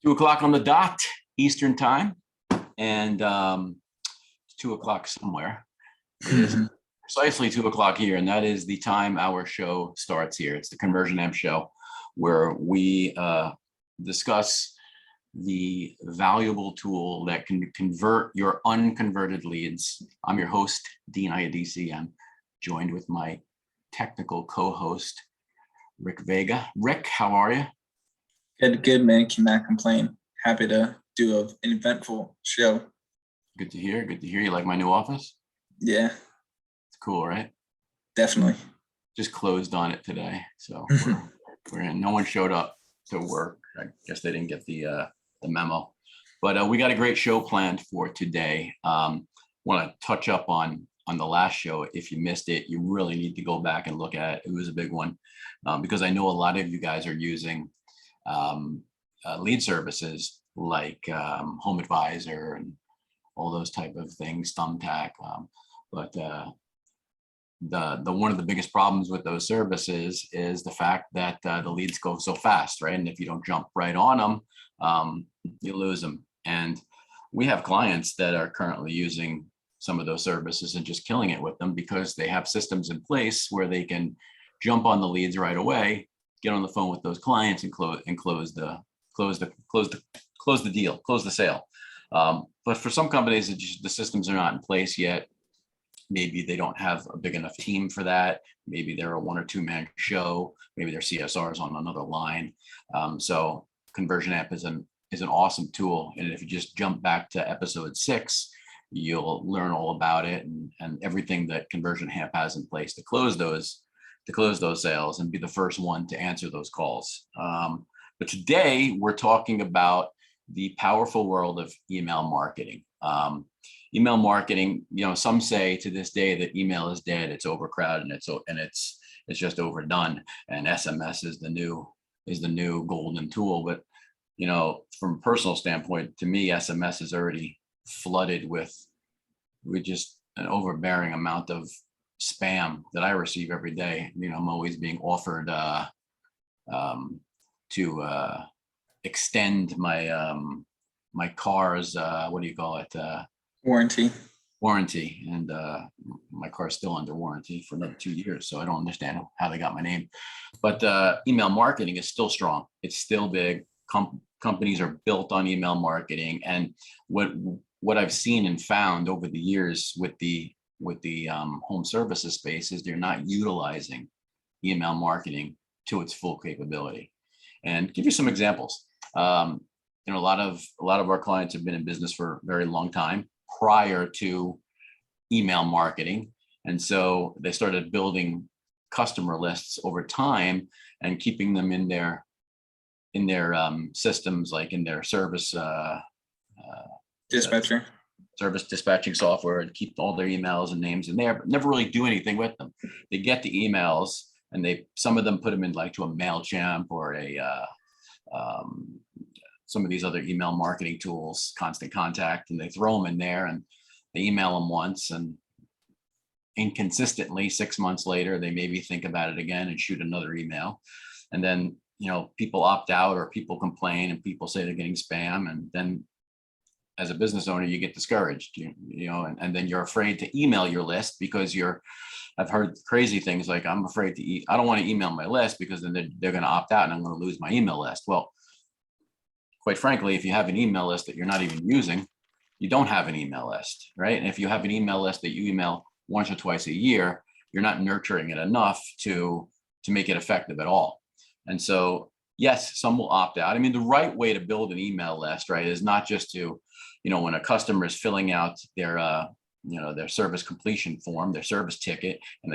2 o'clock on the dot Eastern time, and it's 2 o'clock somewhere. It is precisely 2 o'clock here, and that is the time our show starts here. It's the ConversionAMP show, where we discuss the valuable tool that can convert your unconverted leads. I'm your host, Dean IADC. I'm joined with my technical co-host, Rick Vega. Rick, how are you? Good, man. Cannot complain. Happy to do an eventful show. Good to hear. Good to hear. You like my new office? Yeah. It's cool, right? Definitely. Just closed on it today, so we're in. No one showed up to work. I guess they didn't get the memo, but we got a great show planned for today. Want to touch up on the last show. If you missed it, you really need to go back and look at it. It was a big one because I know a lot of you guys are using lead services like Home Advisor and all those type of things, Thumbtack. But the one of the biggest problems with those services is the fact that the leads go so fast, right? And if you don't jump right on them, you lose them. And we have clients that are currently using some of those services and just killing it with them because they have systems in place where they can jump on the leads right away, get on the phone with those clients and close the deal, close the sale. But for some companies, the systems are not in place yet. Maybe they don't have a big enough team for that. Maybe they're a 1 or 2 man show. Maybe their CSR is on another line. So ConversionAMP is an awesome tool. And if you just jump back to episode 6, you'll learn all about it and everything that ConversionAMP has in place to close those sales and be the first one to answer those calls. But today we're talking about the powerful world of email marketing. Email marketing, some say to this day that email is dead, it's overcrowded, and it's just overdone. And SMS is the new golden tool. But from a personal standpoint, to me, SMS is already flooded with just an overbearing amount of spam that I receive every day. I'm always being offered to extend my car's warranty, and my car's still under warranty for another 2 years, so I don't understand how they got my name. But email marketing is still strong. It's still big. Companies are built on email marketing, and what I've seen and found over the years with the home services space is they're not utilizing email marketing to its full capability. And give you some examples. A lot of our clients have been in business for a very long time prior to email marketing, and so they started building customer lists over time and keeping them in their systems, like in their service dispatching software, and keep all their emails and names in there, but never really do anything with them. They get the emails and some of them put them in like to a Mailchimp or some of these other email marketing tools, Constant Contact, and they throw them in there and they email them once, and inconsistently 6 months later, they maybe think about it again and shoot another email. And then, people opt out or people complain and people say they're getting spam. And then as a business owner, you get discouraged, and then you're afraid to email your list because I've heard crazy things like, I'm afraid I don't want to email my list because then they're going to opt out and I'm going to lose my email list. Well, quite frankly, if you have an email list that you're not even using, you don't have an email list, right? And if you have an email list that you email once or twice a year, you're not nurturing it enough to make it effective at all. And so, yes, some will opt out. I mean, the right way to build an email list, right, is not just to, when a customer is filling out their service completion form, their service ticket, and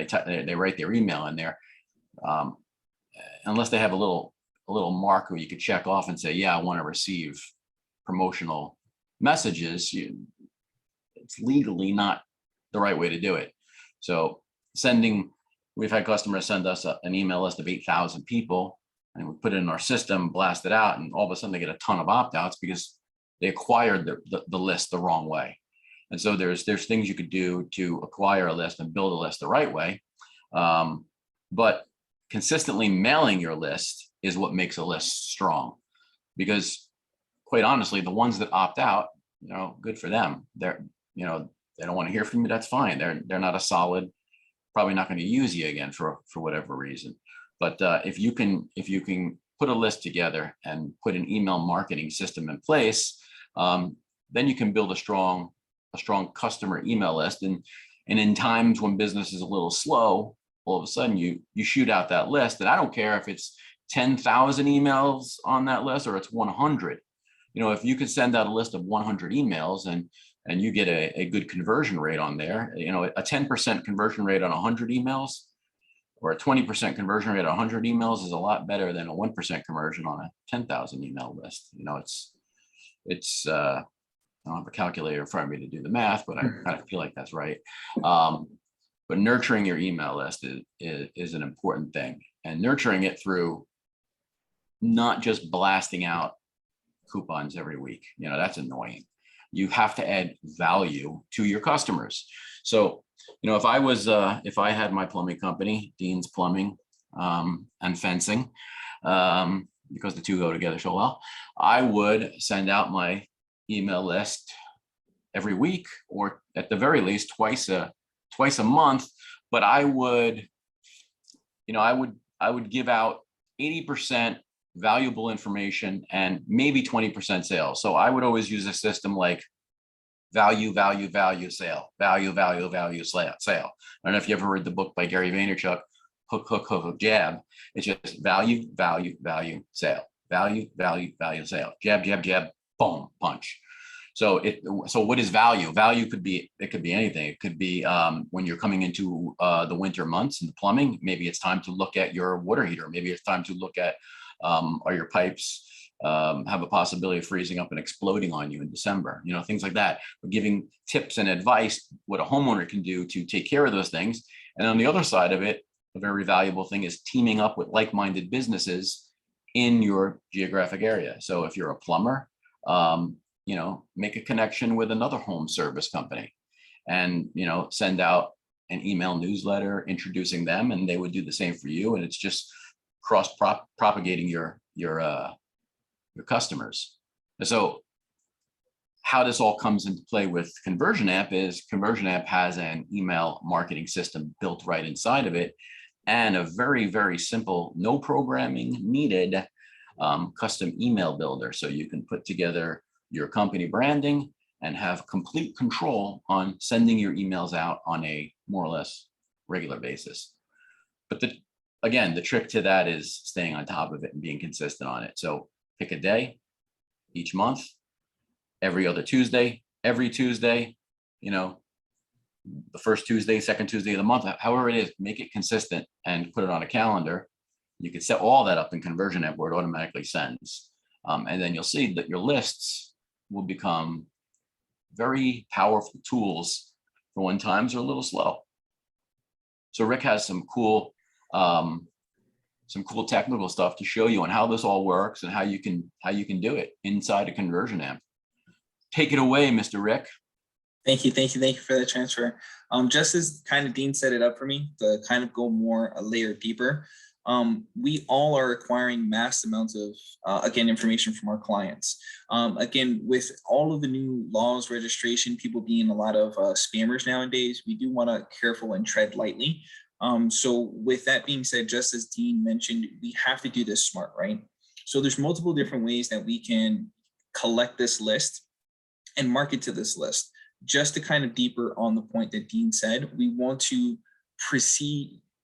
they write their email in there, unless they have a little marker you could check off and say, yeah, I want to receive promotional messages, it's legally not the right way to do it. So we've had customers send us an email list of 8,000 people, and we put it in our system, blast it out, and all of a sudden they get a ton of opt-outs because they acquired the list the wrong way. And so there's things you could do to acquire a list and build a list the right way. But consistently mailing your list is what makes a list strong, because quite honestly, the ones that opt out, good for them. They're, they don't want to hear from you. That's fine. They're not a solid, probably not going to use you again for whatever reason. But if you can put a list together and put an email marketing system in place, then you can build a strong customer email list. And in times when business is a little slow, all of a sudden you shoot out that list. And I don't care if it's 10,000 emails on that list or it's 100. If you could send out a list of 100 emails and you get a good conversion rate on there, a 10% conversion rate on 100 emails or a 20% conversion rate on 100 emails is a lot better than a 1% conversion on a 10,000 email list. It's I don't have a calculator in front of me to do the math, but I kind of feel like that's right. But nurturing your email list is an important thing, and nurturing it through not just blasting out coupons every week. That's annoying. You have to add value to your customers. So, if I had my plumbing company, Dean's Plumbing and Fencing, because the two go together so well, I would send out my email list every week, or at the very least twice a month. But I would give out 80% valuable information and maybe 20% sales. So I would always use a system like value, sale, value, sale. I don't know if you ever read the book by Gary Vaynerchuk, hook, jab. It's just value, sale, value, sale, jab, boom, punch. So what is value? Value could be anything. It could be when you're coming into the winter months in the plumbing, maybe it's time to look at your water heater. Maybe it's time to look at are your pipes have a possibility of freezing up and exploding on you in December, things like that. We're giving tips and advice, what a homeowner can do to take care of those things. And on the other side of it, a very valuable thing is teaming up with like-minded businesses in your geographic area. So if you're a plumber, make a connection with another home service company and, send out an email newsletter introducing them, and they would do the same for you. And it's just cross propagating your customers. And so how this all comes into play with ConversionAMP is ConversionAMP has an email marketing system built right inside of it, and a very, very simple, no programming needed custom email builder. So you can put together your company branding and have complete control on sending your emails out on a more or less regular basis. But again, the trick to that is staying on top of it and being consistent on it. So pick a day each month, every other Tuesday, every Tuesday, the first Tuesday, second Tuesday of the month, however it is, make it consistent and put it on a calendar. You can set all that up in ConversionAMP where it automatically sends. And then you'll see that your lists will become very powerful tools for when times are a little slow. So Rick has some cool technical stuff to show you on how this all works and how you can do it inside a ConversionAMP. Take it away, Mr. Rick. Thank you for that transfer. Just as kind of Dean set it up for me to kind of go more a layer deeper. We all are acquiring mass amounts of, again, information from our clients. Again, with all of the new laws, registration, people being a lot of spammers nowadays, we do want to careful and tread lightly. So with that being said, just as Dean mentioned, we have to do this smart, right? So there's multiple different ways that we can collect this list and market to this list. Just to kind of deeper on the point that Dean said, we want to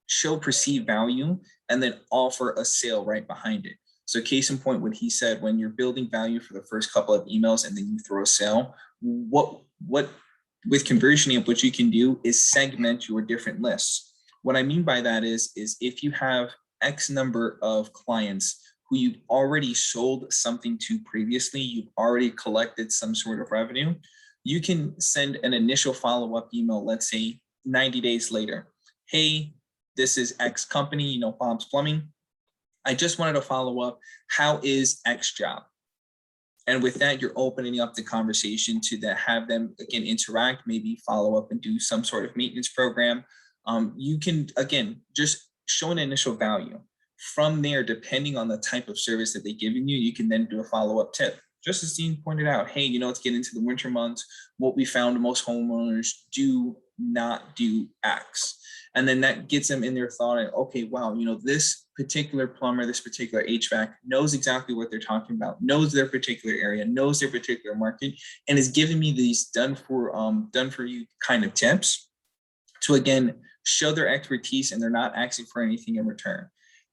show perceived value and then offer a sale right behind it. So case in point, what he said, when you're building value for the first couple of emails and then you throw a sale, what with ConversionAMP, what you can do is segment your different lists. What I mean by that is if you have X number of clients who you've already sold something to previously, you've already collected some sort of revenue, you can send an initial follow-up email, let's say 90 days later. Hey, this is X company, Bob's Plumbing. I just wanted to follow up. How is X job? And with that, you're opening up the conversation to have them, again, interact, maybe follow up and do some sort of maintenance program. You can, again, just show an initial value. From there, depending on the type of service that they've given you, you can then do a follow-up tip. just as Dean pointed out, hey, it's getting into the winter months. What we found, most homeowners do not do X. And then that gets them in their thought, okay, wow, this particular plumber, this particular HVAC knows exactly what they're talking about, knows their particular area, knows their particular market, and is giving me these done for you kind of tips to, again, show their expertise, and they're not asking for anything in return.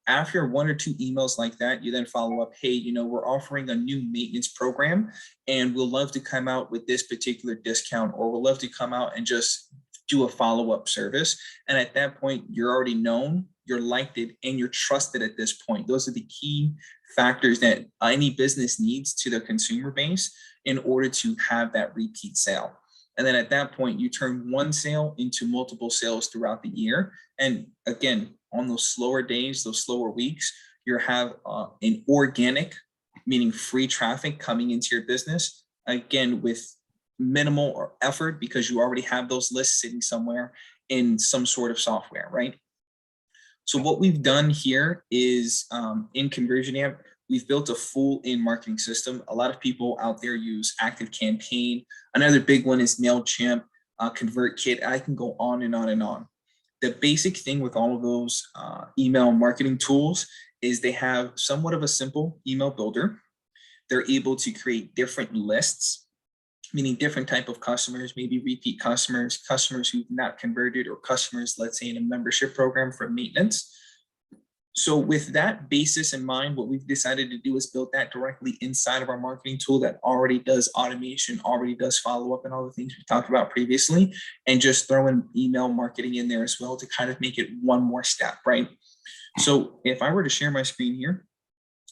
After 1 or 2 emails like that, you then follow up, hey, we're offering a new maintenance program, and we'll love to come out with this particular discount, or we'll love to come out and just do a follow-up service. And at that point, you're already known, you're liked, and you're trusted at this point. Those are the key factors that any business needs to the consumer base in order to have that repeat sale. And then at that point, you turn one sale into multiple sales throughout the year. And again, on those slower days, those slower weeks, you have an organic, meaning free traffic coming into your business, again, with minimal effort, because you already have those lists sitting somewhere in some sort of software, right? So what we've done here is in ConversionAMP, we've built a full marketing system. A lot of people out there use ActiveCampaign. Another big one is Mailchimp, ConvertKit. I can go on and on and on. The basic thing with all of those email marketing tools is they have somewhat of a simple email builder. They're able to create different lists, meaning different type of customers, maybe repeat customers, customers who've not converted, or customers, let's say, in a membership program for maintenance. So with that basis in mind, what we've decided to do is build that directly inside of our marketing tool that already does automation, already does follow-up, and all the things we talked about previously, and just throw in email marketing in there as well to kind of make it one more step, right? So if I were to share my screen here,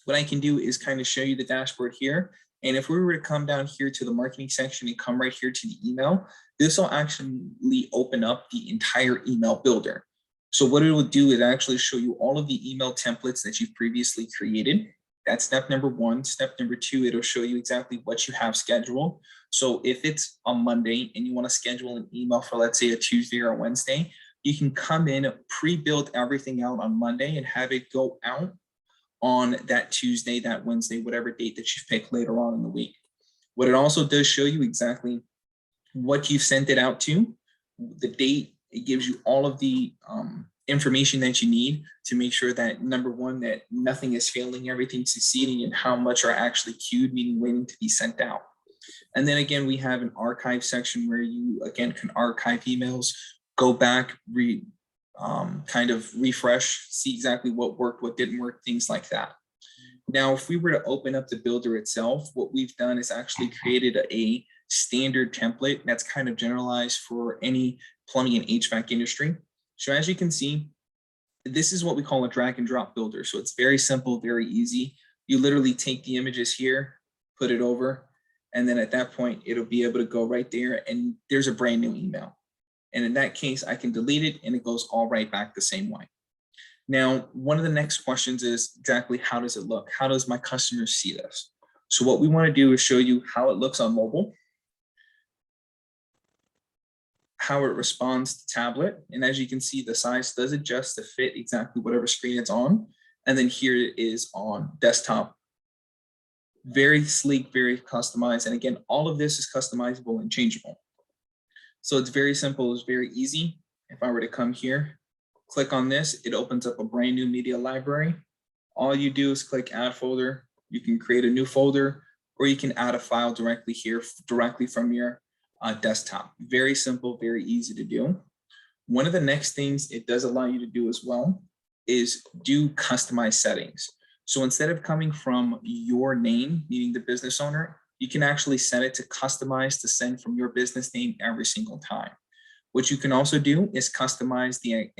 what I can do is kind of show you the dashboard here. And if we were to come down here to the marketing section and come right here to the email, this will actually open up the entire email builder. So what it will do is actually show you all of the email templates that you've previously created. That's step number 1. Step number 2, it'll show you exactly what you have scheduled. So if it's on Monday and you want to schedule an email for, let's say, a Tuesday or a Wednesday, you can come in, pre-build everything out on Monday and have it go out on that Tuesday, that Wednesday, whatever date that you pick later on in the week. What it also does show you exactly what you've sent it out to, the date. It gives you all of the information that you need to make sure that, number 1, that nothing is failing, everything's succeeding, and how much are actually queued, meaning waiting to be sent out. And then again, we have an archive section where you, again, can archive emails, go back, kind of refresh, see exactly what worked, what didn't work, things like that. Now, if we were to open up the builder itself, what we've done is actually created a standard template that's kind of generalized for any plumbing and HVAC industry. So as you can see, this is what we call a drag and drop builder. So it's very simple, very easy. You literally take the images here, put it over, and then at that point, it'll be able to go right there, and there's a brand new email. And in that case, I can delete it, and it goes all right back the same way. Now, one of the next questions is exactly how does it look? How does my customers see this? So what we want to do is show you how it looks on mobile, how it responds to tablet. And as you can see, the size does adjust to fit exactly whatever screen it's on. And then here it is on desktop. Very sleek, very customized. And again, all of this is customizable and changeable. So it's very simple, it's very easy. If I were to come here, click on this, it opens up a brand new media library. All you do is click add folder. You can create a new folder, or you can add a file directly here, directly from your desktop. Very simple, very easy to do. One of the next things it does allow you to do as well is do customized settings. So instead of coming from your name, meaning the business owner, you can actually set it to customize to send from your business name every single time. What you can also do is customize the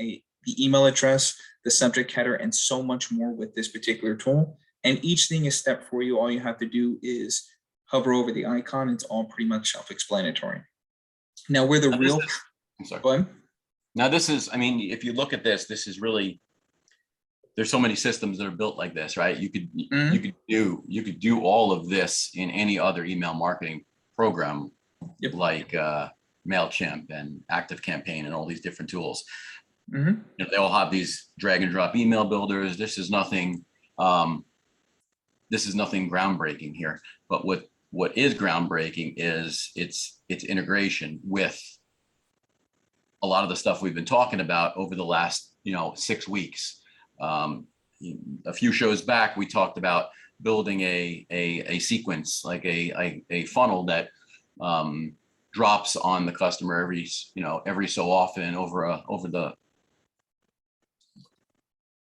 email address, the subject header, and so much more with this particular tool. And each thing is step for you. All you have to do is hover over the icon. It's all pretty much self-explanatory. Now, where the real, I'm sorry. go ahead. Now this is, I mean, if you look at this, this is really, there's so many systems that are built like this, right? You could do all of this in any other email marketing program, Yep. like Mailchimp and ActiveCampaign and all these different tools. Mm-hmm. You know, they all have these drag and drop email builders. This is nothing this is nothing groundbreaking here, but what is groundbreaking is its integration with a lot of the stuff we've been talking about over the last 6 weeks. A few shows back, we talked about building a sequence, like a funnel that drops on the customer every so often over the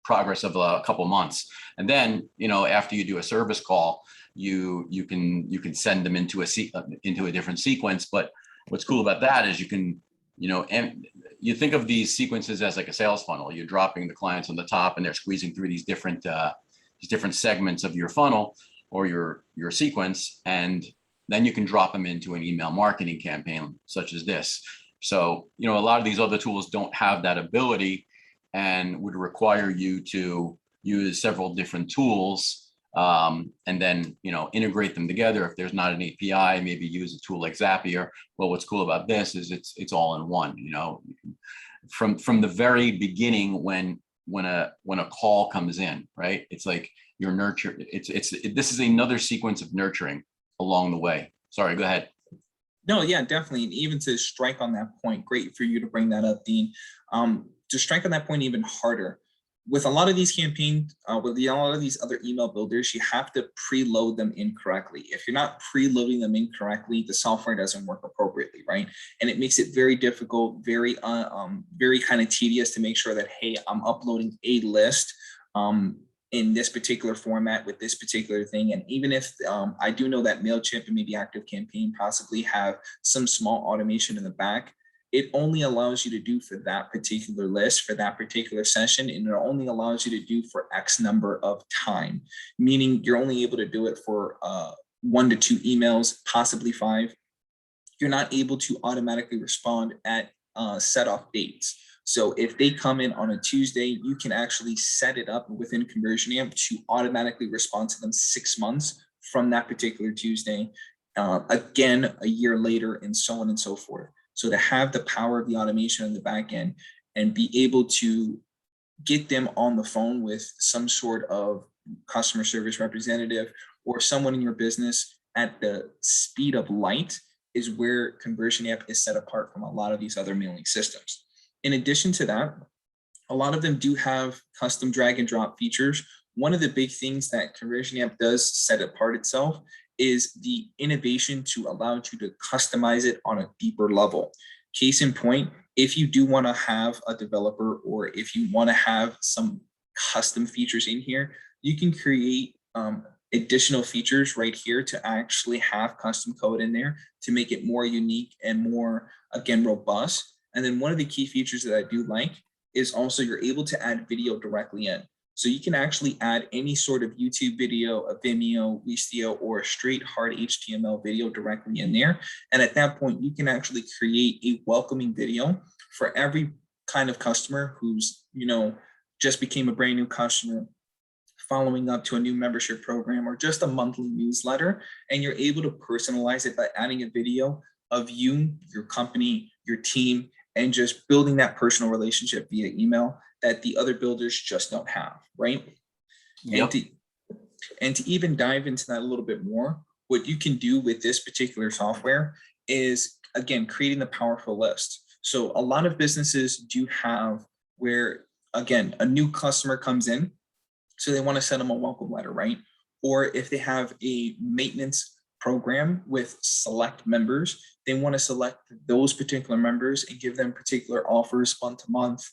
progress of a couple months. And then, after you do a service call, you can send them into a different sequence. But what's cool about that is you can, and you think of these sequences as like a sales funnel. You're dropping the clients on the top and they're squeezing through these different segments of your funnel or your sequence. And then you can drop them into an email marketing campaign such as this. So, a lot of these other tools don't have that ability and would require you to use several different tools and then, integrate them together. If there's not an API, maybe use a tool like Zapier. Well, what's cool about this is it's all in one, from the very beginning when a call comes in, right? It's like your nurture. This is another sequence of nurturing along the way. Sorry, go ahead. No, yeah, definitely. And even to strike on that point, great for you to bring that up, Dean. To strike on that point even harder, with a lot of these campaigns, with a lot of these other email builders, you have to preload them incorrectly. If you're not preloading them incorrectly, the software doesn't work appropriately, right? And it makes it very difficult, very kind of tedious to make sure that, hey, I'm uploading a list in this particular format with this particular thing. And even if I do know that Mailchimp and maybe ActiveCampaign possibly have some small automation in the back, it only allows you to do for that particular list, for that particular session, and it only allows you to do for X number of time, meaning you're only able to do it for 1 to 2 emails, possibly 5. You're not able to automatically respond at set off dates. So if they come in on a Tuesday, you can actually set it up within ConversionAMP to automatically respond to them 6 months from that particular Tuesday, again, a year later, and so on and so forth. So to have the power of the automation on the back end and be able to get them on the phone with some sort of customer service representative or someone in your business at the speed of light is where ConversionAMP is set apart from a lot of these other mailing systems. In addition to that, a lot of them do have custom drag and drop features. One of the big things that ConversionAMP does set apart itself is the innovation to allow you to customize it on a deeper level. Case in point, if you do want to have a developer or if you want to have some custom features in here, you can create additional features right here to actually have custom code in there to make it more unique and more, again, robust. And then one of the key features that I do like is also you're able to add video directly in. So you can actually add any sort of YouTube video, a Vimeo, Vistio, or a straight hard HTML video directly in there. And at that point, you can actually create a welcoming video for every kind of customer who's, just became a brand new customer, following up to a new membership program, or just a monthly newsletter. And you're able to personalize it by adding a video of you, your company, your team, and just building that personal relationship via email that the other builders just don't have, right? Yep. And to even dive into that a little bit more, what you can do with this particular software is, again, creating the powerful list. So a lot of businesses do have where, again, a new customer comes in, so they want to send them a welcome letter, right? Or if they have a maintenance program with select members, they want to select those particular members and give them particular offers month to month,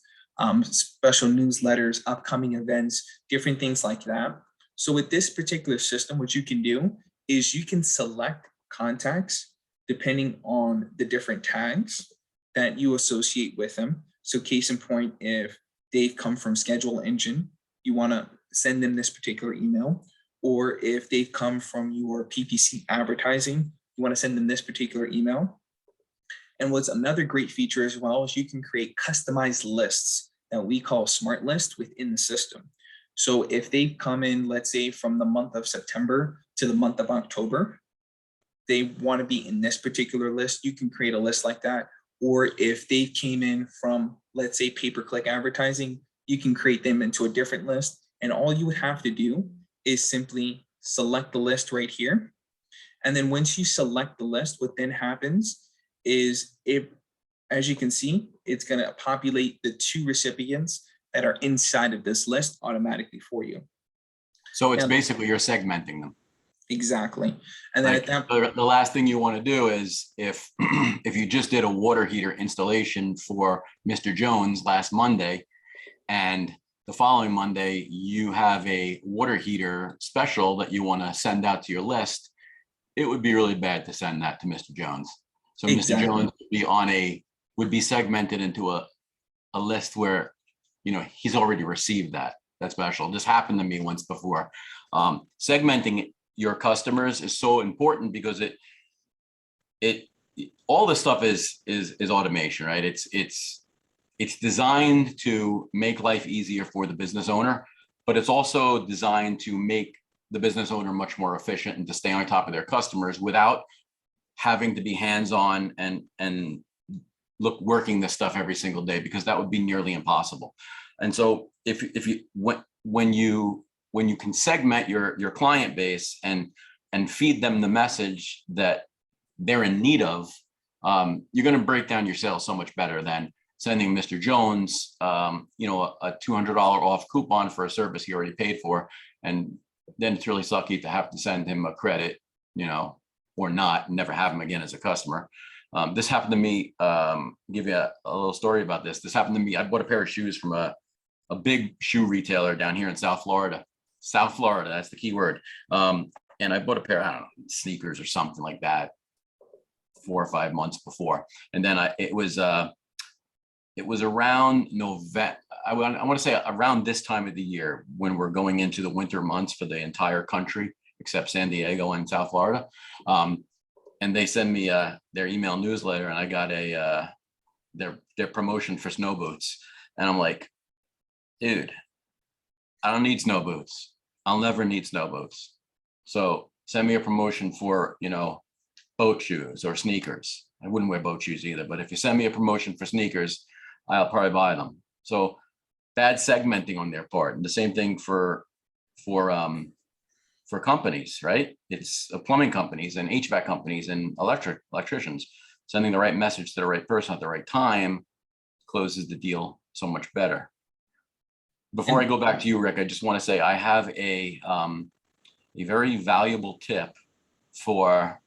special newsletters, upcoming events, different things like that. So with this particular system, what you can do is you can select contacts depending on the different tags that you associate with them. So case in point, if they've come from Schedule Engine, you want to send them this particular email. Or if they've come from your PPC advertising, you want to send them this particular email. And what's another great feature as well is you can create customized lists that we call smart lists within the system. So if they come in, let's say from the month of September to the month of October, they want to be in this particular list, you can create a list like that. Or if they came in from, let's say, pay-per-click advertising, you can create them into a different list. And all you would have to do is simply select the list right here. And then once you select the list, what then happens is as you can see, it's going to populate the 2 recipients that are inside of this list automatically for you. So it's Now, basically you're segmenting them. exactly. And then Like, at that the last thing you want to do is if if you just did a water heater installation for Mr. Jones last Monday, and the following Monday you have a water heater special that you want to send out to your list, it would be really bad to send that to Mr. Jones. So Mr. Jones would be segmented into a list where, you know, he's already received that special. This happened to me once before. Segmenting your customers is so important because it all this stuff is automation, right? It's designed to make life easier for the business owner, but it's also designed to make the business owner much more efficient and to stay on top of their customers without having to be hands-on and working this stuff every single day, because that would be nearly impossible. And so when you can segment your client base and feed them the message that they're in need of, you're going to break down your sales so much better than sending Mr. Jones, you know, a $200 off coupon for a service he already paid for. And then it's really sucky to have to send him a credit, you know, or not, and never have him again as a customer. This happened to me. Give you a little story about this. This happened to me. I bought a pair of shoes from a big shoe retailer down here in South Florida. South Florida, that's the key word. And I bought a pair, I don't know, sneakers or something like that 4 or 5 months before. And then it was around November. I want to say around this time of the year when we're going into the winter months for the entire country, except San Diego and South Florida. And they send me their email newsletter, and I got their promotion for snow boots. And I'm like, dude, I don't need snow boots. I'll never need snow boots. So send me a promotion for, you know, boat shoes or sneakers. I wouldn't wear boat shoes either, but if you send me a promotion for sneakers, I'll probably buy them. So bad segmenting on their part. And the same thing for companies, right? It's plumbing companies and HVAC companies and electricians. Sending the right message to the right person at the right time closes the deal so much better. Before I go back to you, Rick, I just want to say I have a very valuable tip for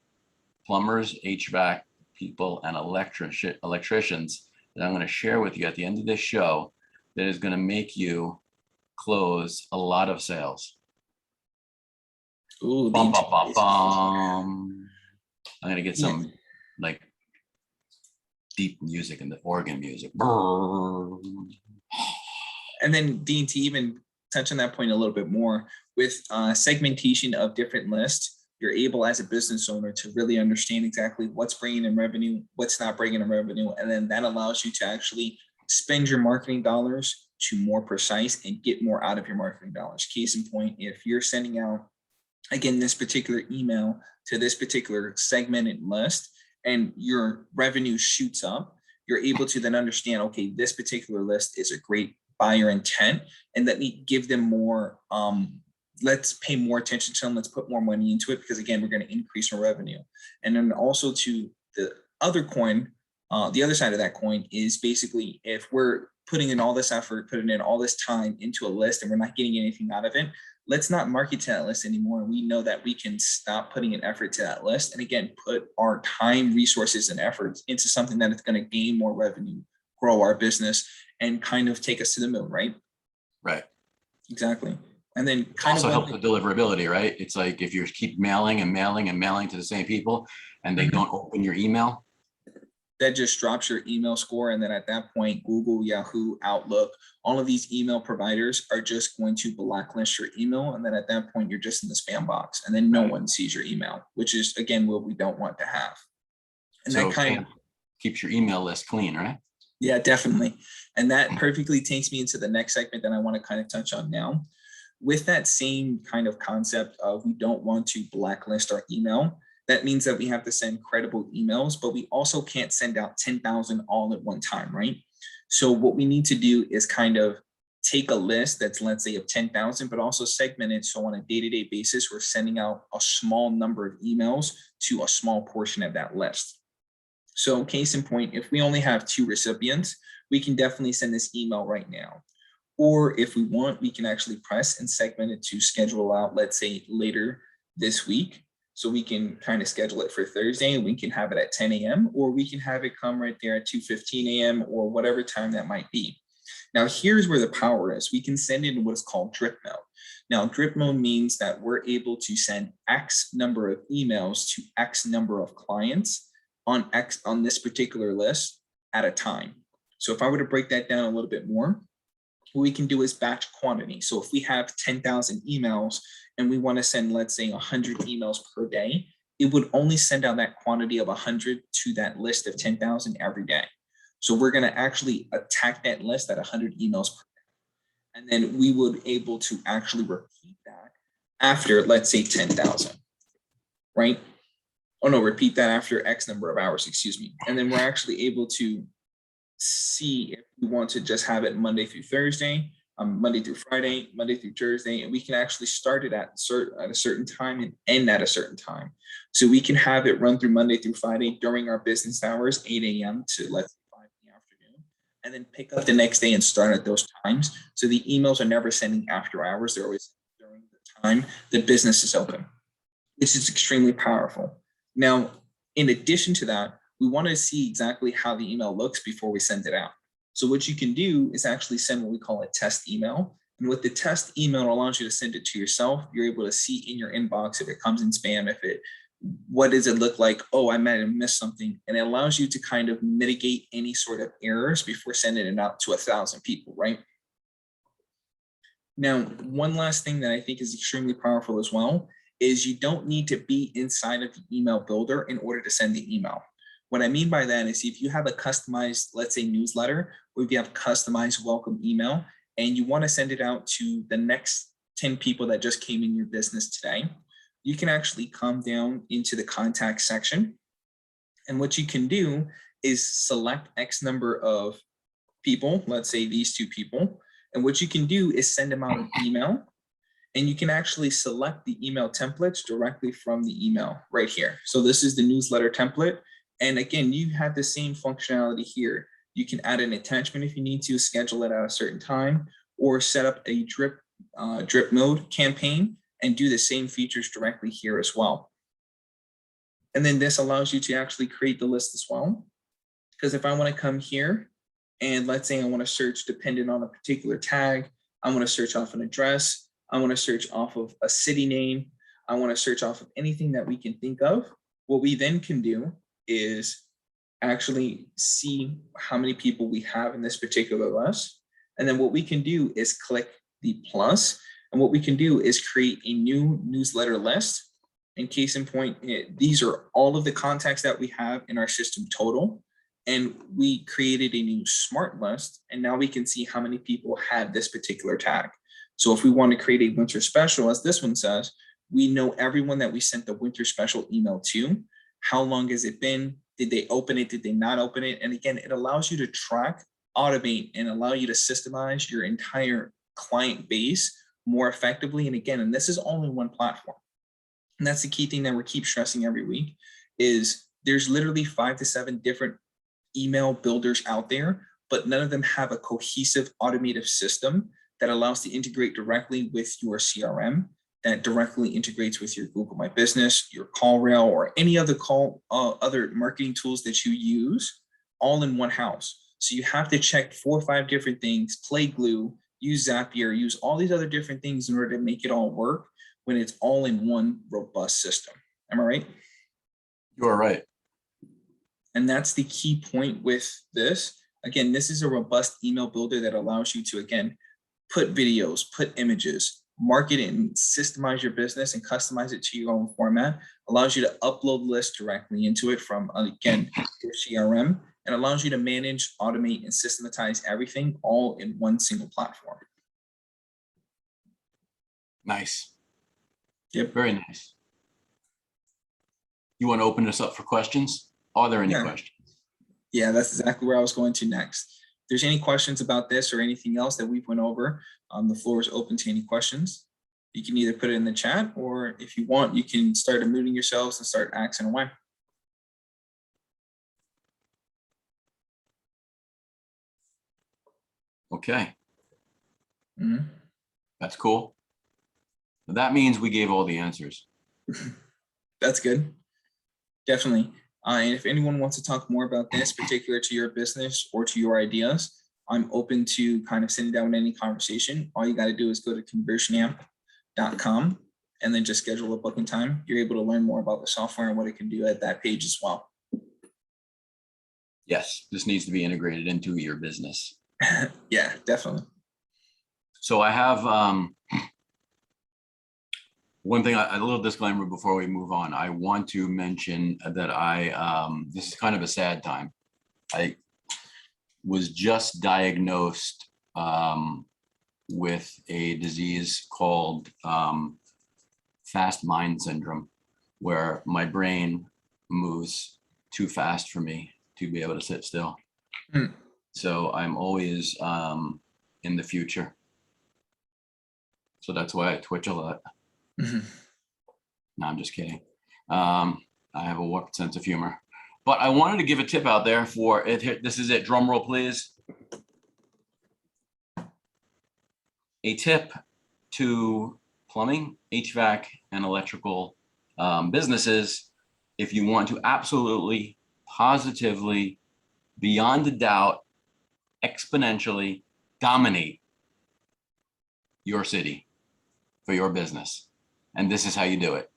plumbers, HVAC people, and electricians that I'm going to share with you at the end of this show that is going to make you close a lot of sales. Ooh, Bum, bum, bum, bum. I'm going to get some like deep music and the organ music. And then Dean, to even touch on that point a little bit more, with segmentation of different lists, you're able as a business owner to really understand exactly what's bringing in revenue, what's not bringing in revenue. And then that allows you to actually spend your marketing dollars to more precise and get more out of your marketing dollars. Case in point, if you're sending out, again, this particular email to this particular segmented list and your revenue shoots up, you're able to then understand, okay, this particular list is a great buyer intent, and let me give them more, let's pay more attention to them, let's put more money into it, because again, we're going to increase our revenue. And then also to the other coin, the other side of that coin is basically if we're putting in all this effort, putting in all this time into a list and we're not getting anything out of it, let's not market to that list anymore. We know that we can stop putting an effort to that list and again, put our time, resources, and efforts into something that is going to gain more revenue, grow our business, and kind of take us to the moon, right? Right. Exactly. And then kind also of help the deliverability, right? It's like if you keep mailing and mailing and mailing to the same people and they don't open your email, that just drops your email score. And then at that point, Google, Yahoo, Outlook, all of these email providers are just going to blacklist your email. And then at that point, you're just in the spam box and then no one sees your email, which is again, what we don't want to have. And so that kind of keeps your email list clean, right? Yeah, definitely. And that perfectly takes me into the next segment that I want to kind of touch on now. With that same kind of concept of we don't want to blacklist our email, that means that we have to send credible emails, but we also can't send out 10,000 all at one time, right? So what we need to do is kind of take a list that's, let's say, of 10,000, but also segment it so on a day-to-day basis, we're sending out a small number of emails to a small portion of that list. So case in point, if we only have 2 recipients, we can definitely send this email right now. Or if we want, we can actually press and segment it to schedule out, let's say, later this week. So we can kind of schedule it for Thursday, and we can have it at 10 a.m. or we can have it come right there at 2:15 a.m. or whatever time that might be. Now, here's where the power is. We can send it in what is called drip mode. Now, drip mode means that we're able to send X number of emails to X number of clients on this particular list at a time. So if I were to break that down a little bit more, what we can do is batch quantity. So if we have 10,000 emails and we want to send, let's say, 100 emails per day, it would only send out that quantity of 100 to that list of 10,000 every day. So we're going to actually attack that list at 100 emails per day. And then we would able to actually repeat that after, let's say, 10,000, right? Oh no, repeat that after X number of hours, excuse me. And then we're actually able to see if we want to just have it Monday through Thursday, Monday through Friday, Monday through Thursday, and we can actually start it at a certain time and end at a certain time. So we can have it run through Monday through Friday during our business hours, 8 a.m. to, let's say, 5 in the afternoon, and then pick up the next day and start at those times. So the emails are never sending after hours. They're always during the time the business is open, which is extremely powerful. Now, in addition to that, we want to see exactly how the email looks before we send it out. So what you can do is actually send what we call a test email. And with the test email, it allows you to send it to yourself. You're able to see in your inbox if it comes in spam, what does it look like? Oh, I might have missed something. And it allows you to kind of mitigate any sort of errors before sending it out to 1,000 people, right? Now, one last thing that I think is extremely powerful as well is you don't need to be inside of the email builder in order to send the email. What I mean by that is if you have a customized, let's say, newsletter, or if you have customized welcome email, and you want to send it out to the next 10 people that just came in your business today, you can actually come down into the contact section. And what you can do is select X number of people, let's say these 2 people. And what you can do is send them out an email. And you can actually select the email templates directly from the email right here. So this is the newsletter template. And again, you have the same functionality here. You can add an attachment if you need to, schedule it at a certain time, or set up a drip mode campaign and do the same features directly here as well. And then this allows you to actually create the list as well. Because if I want to come here and let's say I want to search dependent on a particular tag, I want to search off an address, I want to search off of a city name, I want to search off of anything that we can think of, what we then can do is actually see how many people we have in this particular list. And then what we can do is click the plus. And what we can do is create a new newsletter list. In case in point, these are all of the contacts that we have in our system total. And we created a new smart list. And now we can see how many people had this particular tag. So if we want to create a winter special, as this one says, we know everyone that we sent the winter special email to. How long has it been? Did they open it? Did they not open it? And again, it allows you to track, automate, and allow you to systemize your entire client base more effectively. And again, and this is only one platform. And that's the key thing that we keep stressing every week is there's literally 5 to 7 different email builders out there, but none of them have a cohesive automated system that allows to integrate directly with your CRM, that directly integrates with your Google My Business, your CallRail, or any other other marketing tools that you use all in one house. So you have to check 4 or 5 different things, play glue, use Zapier, use all these other different things in order to make it all work when it's all in one robust system. Am I right? You are right. And that's the key point with this. Again, this is a robust email builder that allows you to, again, put videos, put images, market it and systemize your business and customize it to your own format, allows you to upload lists directly into it from, again, your CRM, and allows you to manage, automate, and systematize everything all in one single platform. Nice. Yep. Very nice. You want to open this up for questions? Are there any questions? Yeah, that's exactly where I was going to next. there's any questions about this or anything else that we've went over, the floor is open to any questions. You can either put it in the chat, or if you want, you can start unmuting yourselves and start asking away. Okay, Mhm. that's cool. That means we gave all the answers. That's good. Definitely. And if anyone wants to talk more about this particular to your business or to your ideas, I'm open to kind of sitting down any conversation. All you got to do is go to ConversionAMP.com and then just schedule a booking time. You're able to learn more about the software and what it can do at that page as well. Yes, this needs to be integrated into your business. Yeah, definitely. So I have one thing, a little disclaimer before we move on. I want to mention that this is kind of a sad time. I was just diagnosed with a disease called fast mind syndrome, where my brain moves too fast for me to be able to sit still. Mm. So I'm always in the future. So that's why I twitch a lot. Mm-hmm. No, I'm just kidding. I have a warped sense of humor. But I wanted to give a tip out there for it. This is it. Drum roll, please. A tip to plumbing, HVAC, and electrical businesses. If you want to absolutely, positively, beyond a doubt, exponentially dominate your city for your business. And this is how you do it.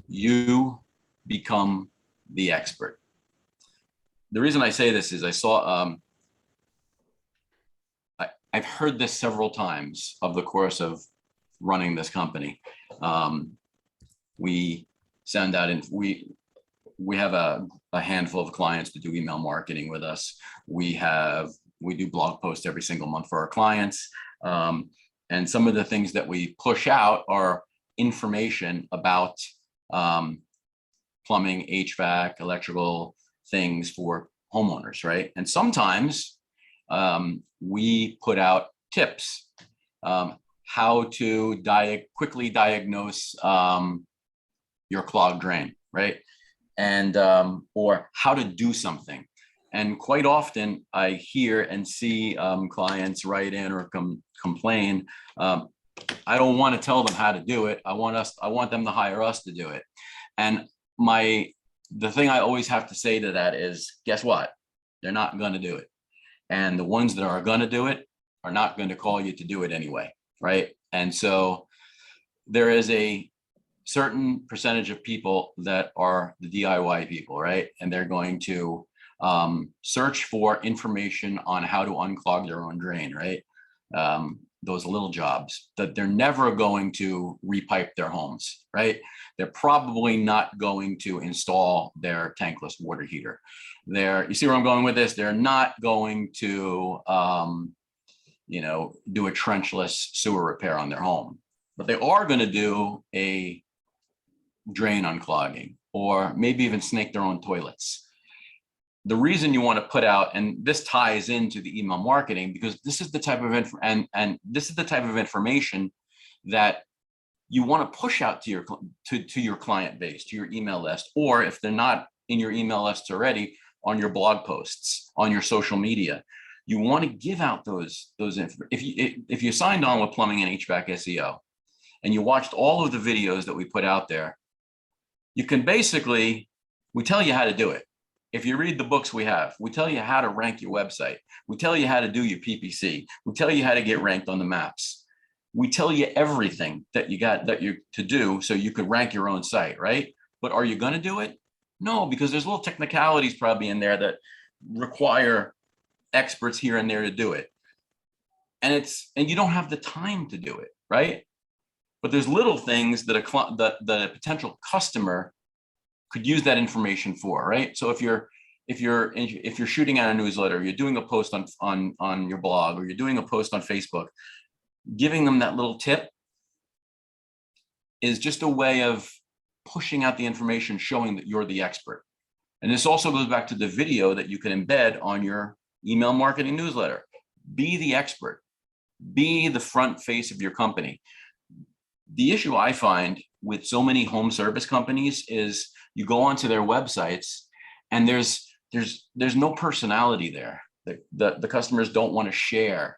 You become the expert. The reason I say this is I saw, I've heard this several times of the course of running this company. We send out, we have a handful of clients that do email marketing with us. We do blog posts every single month for our clients. And some of the things that we push out are information about plumbing, HVAC, electrical things for homeowners, right? And sometimes we put out tips, how to quickly diagnose your clogged drain, right? And or how to do something. And quite often I hear and see clients write in or complain, I don't want to tell them how to do it. I want them to hire us to do it. And the thing I always have to say to that is, guess what? They're not going to do it. And the ones that are going to do it are not going to call you to do it anyway, right? And so there is a certain percentage of people that are the DIY people, right? And they're going to search for information on how to unclog their own drain, right? Those little jobs that they're never going to repipe their homes, right? They're probably not going to install their tankless water heater. You see where I'm going with this? They're not going to, do a trenchless sewer repair on their home, but they are going to do a drain unclogging, or maybe even snake their own toilets. The reason you want to put out, and this ties into the email marketing, because this is the type of this is the type of information that you want to push out to your client base, to your email list, or if they're not in your email lists already, on your blog posts, on your social media. You want to give out those if you signed on with Plumbing and HVAC SEO and you watched all of the videos that we put out there, you can basically, we tell you how to do it. If you read the books we have, we tell you how to rank your website. We tell you how to do your PPC. We tell you how to get ranked on the maps. We tell you everything that you to do so you could rank your own site, right? But are you going to do it? No, because there's little technicalities probably in there that require experts here and there to do it. And you don't have the time to do it, right? But there's little things that a potential customer could use that information for, right? So if you're shooting out a newsletter, you're doing a post on your blog, or you're doing a post on Facebook, giving them that little tip is just a way of pushing out the information, showing that you're the expert. And this also goes back to the video that you can embed on your email marketing newsletter. Be the expert. Be the front face of your company. The issue I find with so many home service companies is you go onto their websites and there's no personality there. The customers don't want to share,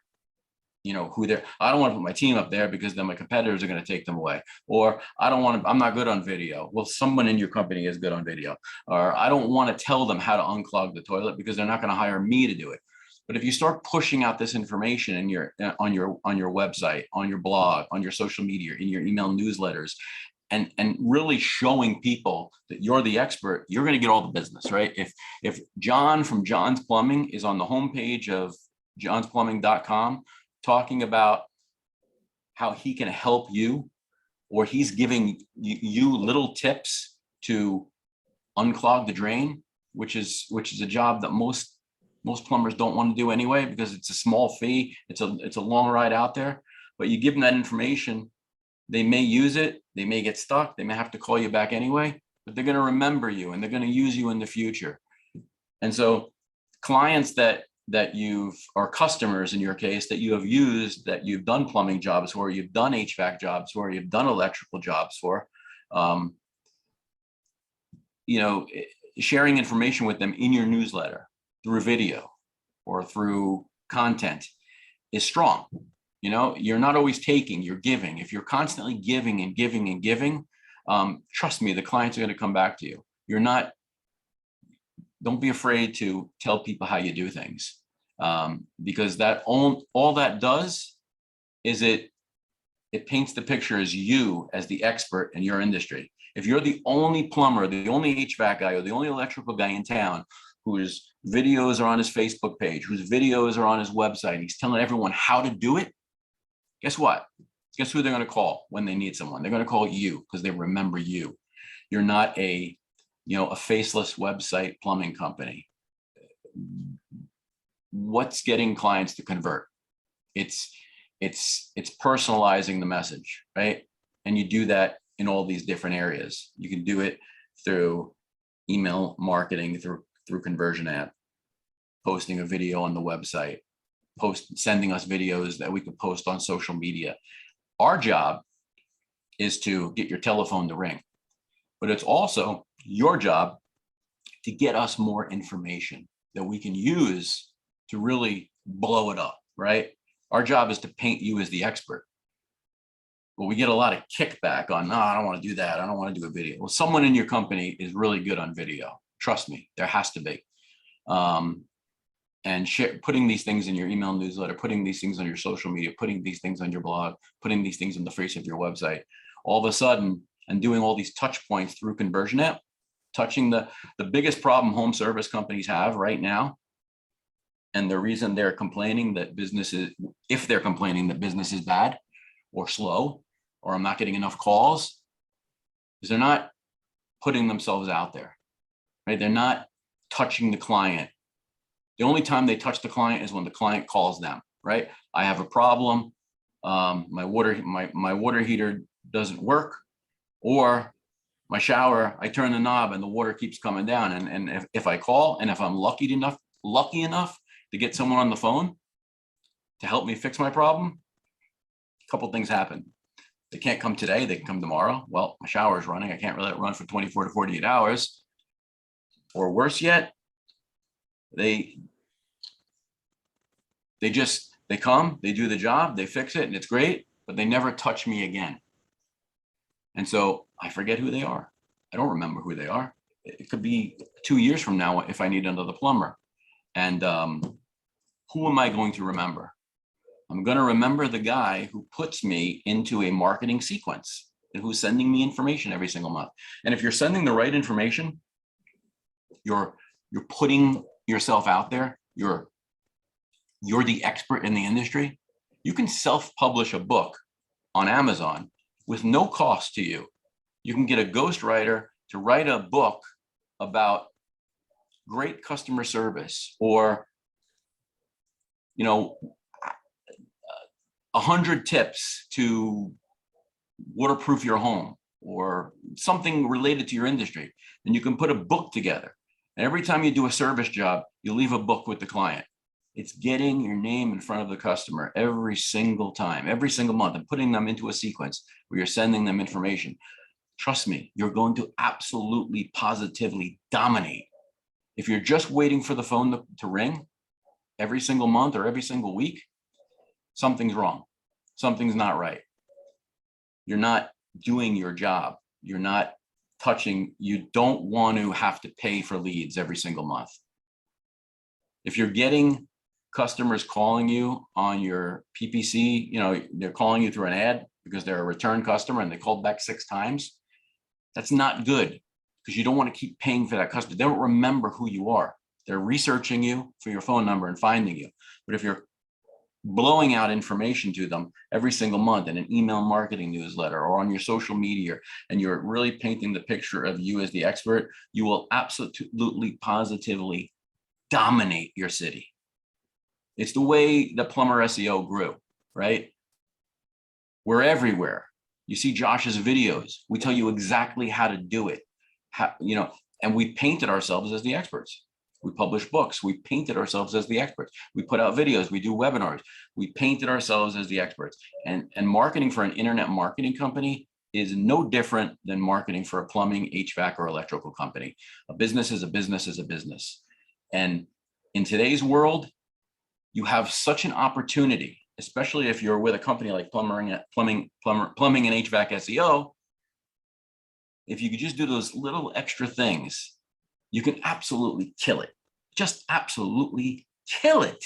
who they're. I don't want to put my team up there because then my competitors are going to take them away. Or I'm not good on video. Well, someone in your company is good on video. Or I don't want to tell them how to unclog the toilet because they're not going to hire me to do it. But if you start pushing out this information on your website, on your blog, on your social media, in your email newsletters, and really showing people that you're the expert, you're going to get all the business, right? If John from John's Plumbing is on the homepage of johnsplumbing.com talking about how he can help you, or he's giving you little tips to unclog the drain, which is a job that most plumbers don't want to do anyway, because it's a small fee. It's a long ride out there, but you give them that information, they may use it, they may get stuck, they may have to call you back anyway, but they're going to remember you and they're going to use you in the future. And so clients that or customers in your case that you have used, that you've done plumbing jobs for, you've done HVAC jobs for, you've done electrical jobs for, sharing information with them in your newsletter through video or through content is strong. You're not always taking, you're giving. If you're constantly giving and giving and giving, trust me, the clients are going to come back to you. Don't be afraid to tell people how you do things, because that all that does is it paints the picture as you as the expert in your industry. If you're the only plumber, the only HVAC guy, or the only electrical guy in town whose videos are on his Facebook page, whose videos are on his website, he's telling everyone how to do it, guess what? Guess who they're going to call when they need someone? They're going to call you because they remember you. You're not a faceless website plumbing company. What's getting clients to convert? It's personalizing the message, right? And you do that in all these different areas. You can do it through email marketing, through ConversionAMP, posting a video on the website, sending us videos that we could post on social media. Our job is to get your telephone to ring, but it's also your job to get us more information that we can use to really blow it up, right? Our job is to paint you as the expert. But we get a lot of kickback on, no, I don't want to do that. I don't want to do a video. Well, someone in your company is really good on video. Trust me, there has to be. And putting these things in your email newsletter, putting these things on your social media, putting these things on your blog, putting these things on the face of your website, all of a sudden, and doing all these touch points through ConversionAMP, touching the biggest problem home service companies have right now. And the reason they're complaining that if they're complaining that business is bad or slow, or I'm not getting enough calls, is they're not putting themselves out there, right? They're not touching the client. The only time they touch the client is when the client calls them, right? I have a problem. My water heater doesn't work, or my shower, I turn the knob and the water keeps coming down. And if I call, and if I'm lucky enough to get someone on the phone to help me fix my problem, a couple things happen. They can't come today, they can come tomorrow. Well, my shower is running. I can't let it run for 24 to 48 hours. Or worse yet, they come, they do the job, they fix it, and it's great, but they never touch me again. And so I forget who they are. I don't remember who they are. It could be 2 years from now if I need another plumber. And who am I going to remember? I'm going to remember the guy who puts me into a marketing sequence and who's sending me information every single month. And if you're sending the right information, you're putting yourself out there, you're the expert in the industry. You can self-publish a book on Amazon with no cost to you. You can get a ghostwriter to write a book about great customer service, or 100 tips to waterproof your home, or something related to your industry. And you can put a book together. And every time you do a service job, you leave a book with the client. It's getting your name in front of the customer every single time, every single month, and putting them into a sequence where you're sending them information. Trust me, you're going to absolutely, positively dominate. If you're just waiting for the phone to ring every single month or every single week, something's wrong. Something's not right. You're not doing your job. You're not touching. You don't want to have to pay for leads every single month. If you're getting customers calling you on your PPC, they're calling you through an ad because they're a return customer and they called back 6 times, that's not good, because you don't want to keep paying for that customer. They don't remember who you are. They're researching you for your phone number and finding you. But if you're blowing out information to them every single month in an email marketing newsletter or on your social media, and you're really painting the picture of you as the expert, you will absolutely, positively dominate your city. It's the way the plumber SEO grew, right? We're everywhere. You see Josh's videos. We tell you exactly how to do it. And we painted ourselves as the experts. We publish books. We painted ourselves as the experts. We put out videos. We do webinars. We painted ourselves as the experts. And marketing for an internet marketing company is no different than marketing for a plumbing, HVAC, or electrical company. A business is a business is a business. And in today's world, you have such an opportunity, especially if you're with a company like plumbing and HVAC SEO. If you could just do those little extra things, you can absolutely kill it. Just absolutely kill it.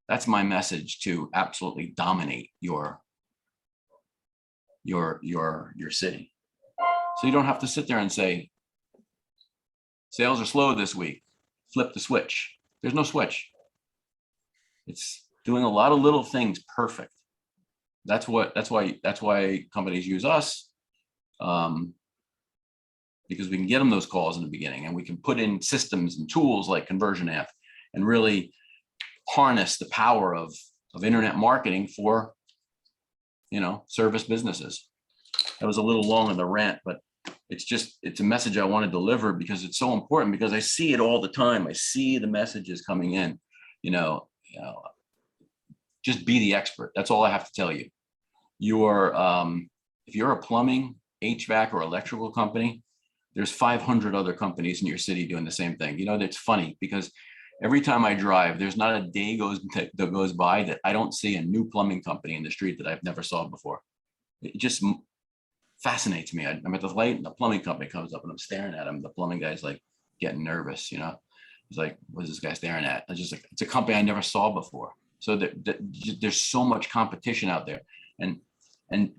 That's my message, to absolutely dominate your city. So you don't have to sit there and say, sales are slow this week, flip the switch. There's no switch. It's doing a lot of little things perfect. That's why companies use us, because we can get them those calls in the beginning, and we can put in systems and tools like ConversionAMP and really harness the power of internet marketing for, service businesses. That was a little long on the rant, but it's a message I want to deliver because it's so important, because I see it all the time. I see the messages coming in, just be the expert. That's all I have to tell you. If you're a plumbing, HVAC, or electrical company, there's 500 other companies in your city doing the same thing. That's funny, because every time I drive, there's not a day that goes by that I don't see a new plumbing company in the street that I've never saw before. It just fascinates me. I'm at the light and the plumbing company comes up and I'm staring at him. The plumbing guy's like getting nervous, He's like, what's this guy staring at? It's just like, it's a company I never saw before. So there's so much competition out there. And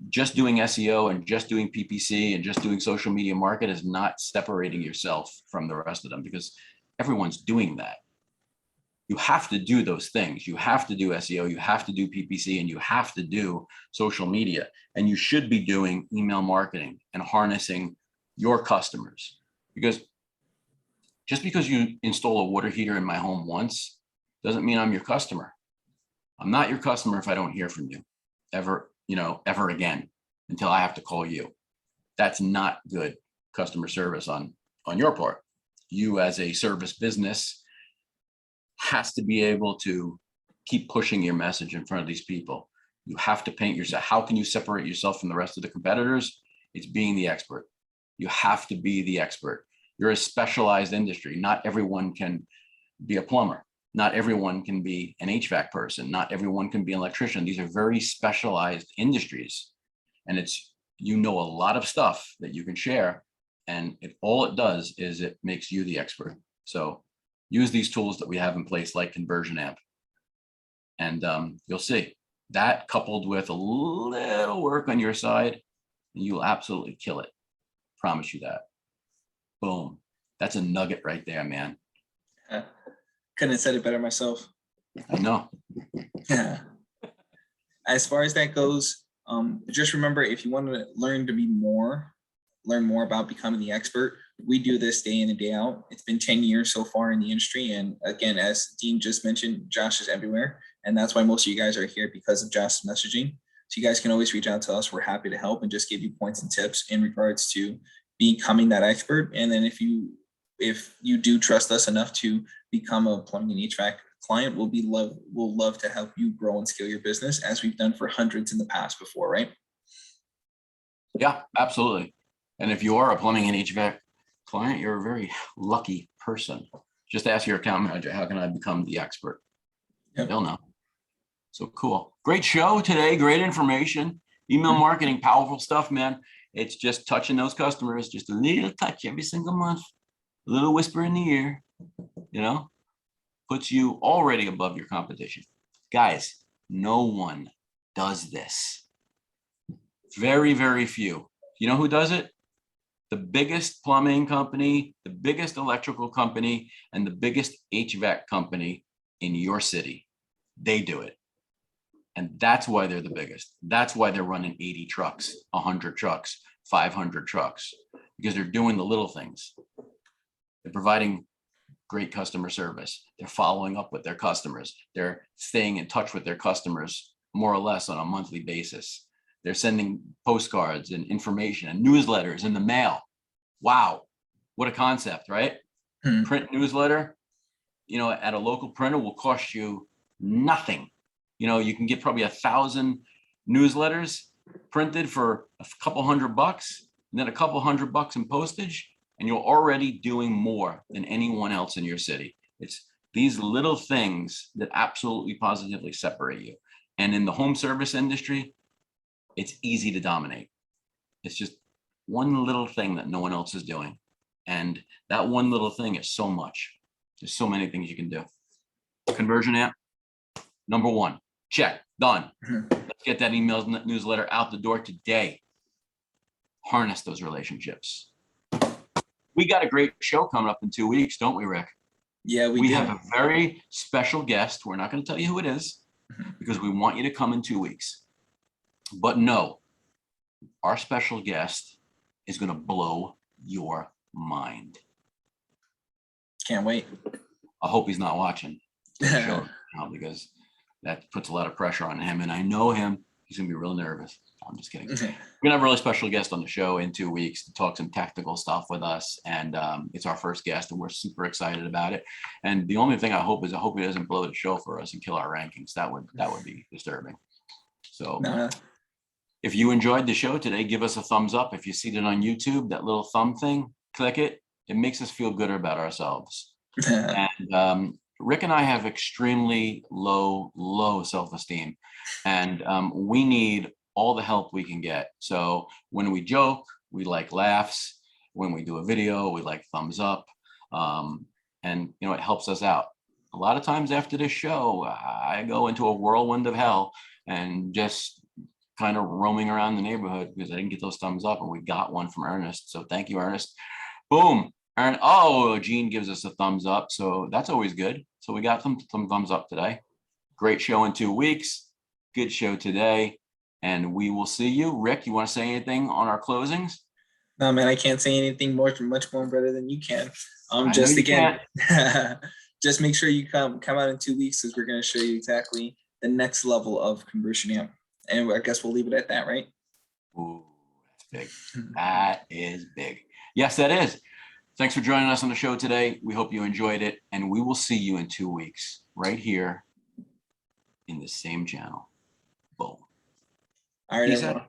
just doing SEO and just doing PPC and just doing social media market is not separating yourself from the rest of them, because everyone's doing that. You have to do those things. You have to do SEO, you have to do PPC, and you have to do social media. And you should be doing email marketing and harnessing your customers, because just because you install a water heater in my home once doesn't mean I'm your customer. I'm not your customer if I don't hear from you ever again, until I have to call you. That's not good customer service on your part. You, as a service business, has to be able to keep pushing your message in front of these people. You have to paint yourself. How can you separate yourself from the rest of the competitors? It's being the expert. You have to be the expert. You're a specialized industry. Not everyone can be a plumber. Not everyone can be an HVAC person. Not everyone can be an electrician. These are very specialized industries. And it's, a lot of stuff that you can share. And all it does is it makes you the expert. So use these tools that we have in place, like ConversionAMP. And you'll see that, coupled with a little work on your side, you'll absolutely kill it. Promise you that. Boom. That's a nugget right there, man. Couldn't have said it better myself. I know. Yeah. As far as that goes, just remember, if you want to learn more about becoming the expert, we do this day in and day out. It's been 10 years so far in the industry. And again, as Dean just mentioned, Josh is everywhere. And that's why most of you guys are here, because of Josh's messaging. So you guys can always reach out to us. We're happy to help and just give you points and tips in regards to becoming that expert. And then if you do trust us enough to become a plumbing and HVAC client will love to help you grow and scale your business, as we've done for hundreds in the past before, right? Yeah, absolutely. And if you are a plumbing and HVAC client, you're a very lucky person. Just ask your account manager, how can I become the expert? Yep. They'll know. So cool. Great show today. Great information. Email marketing, powerful stuff, man. It's just touching those customers, just a little touch every single month, a little whisper in the ear, you know, puts you already above your competition. Guys, no one does this. Very, very few. You know who does it? The biggest plumbing company, the biggest electrical company, and the biggest HVAC company in your city. They do it. And that's why they're the biggest. That's why they're running 80 trucks, 100 trucks, 500 trucks, because they're doing the little things. They're providing great customer service. They're following up with their customers. They're staying in touch with their customers more or less on a monthly basis. They're sending postcards and information and newsletters in the mail. Wow, what a concept, right? Print newsletter, you know, at a local printer will cost you nothing. You know, you can get probably 1,000 newsletters printed for a couple $100, and then a couple $100 in postage, and you're already doing more than anyone else in your city. It's these little things that absolutely positively separate you. And in the home service industry, it's easy to dominate. It's just one little thing that no one else is doing. And that one little thing is so much. There's so many things you can do. ConversionAMP, number one, check, done. Let's get that email newsletter out the door today. Harness those relationships. We got a great show coming up in 2 weeks, don't we, Rick? Yeah, we do. have a very special guest. We're not going to tell you who it is because we want you to come in 2 weeks. But no, our special guest is going to blow your mind. Can't wait. I hope he's not watching the show now, because that puts a lot of pressure on him. And I know him. He's going to be real nervous. I'm just kidding. We're going to have a really special guest on the show in 2 weeks to talk some tactical stuff with us. And it's our first guest, and we're super excited about it. And the only thing I hope is he doesn't blow the show for us and kill our rankings. That would be disturbing. So if you enjoyed the show today, give us a thumbs up. If you see it on YouTube, that little thumb thing, click it. It makes us feel good about ourselves. And Rick and I have extremely low self-esteem, and we need all the help we can get. So when we joke, we like laughs. When we do a video, we like thumbs up. And you know, it helps us out. A lot of times after this show, I go into a whirlwind of hell and just kind of roaming around the neighborhood because I didn't get those thumbs up, and we got one from Ernest. So thank you, Ernest. Boom. And Gene gives us a thumbs up. So that's always good. So we got some thumbs up today. Great show in 2 weeks. Good show today. And we will see you. Rick, you want to say anything on our closings? No, man, I can't say anything much more better than you can. Just again, just make sure you come out in 2 weeks, because we're going to show you exactly the next level of ConversionAMP. And I guess we'll leave it at that, right? Ooh, that's big. That is big. Yes, that is. Thanks for joining us on the show today. We hope you enjoyed it, and we will see you in 2 weeks right here in the same channel. Boom. All right, everyone.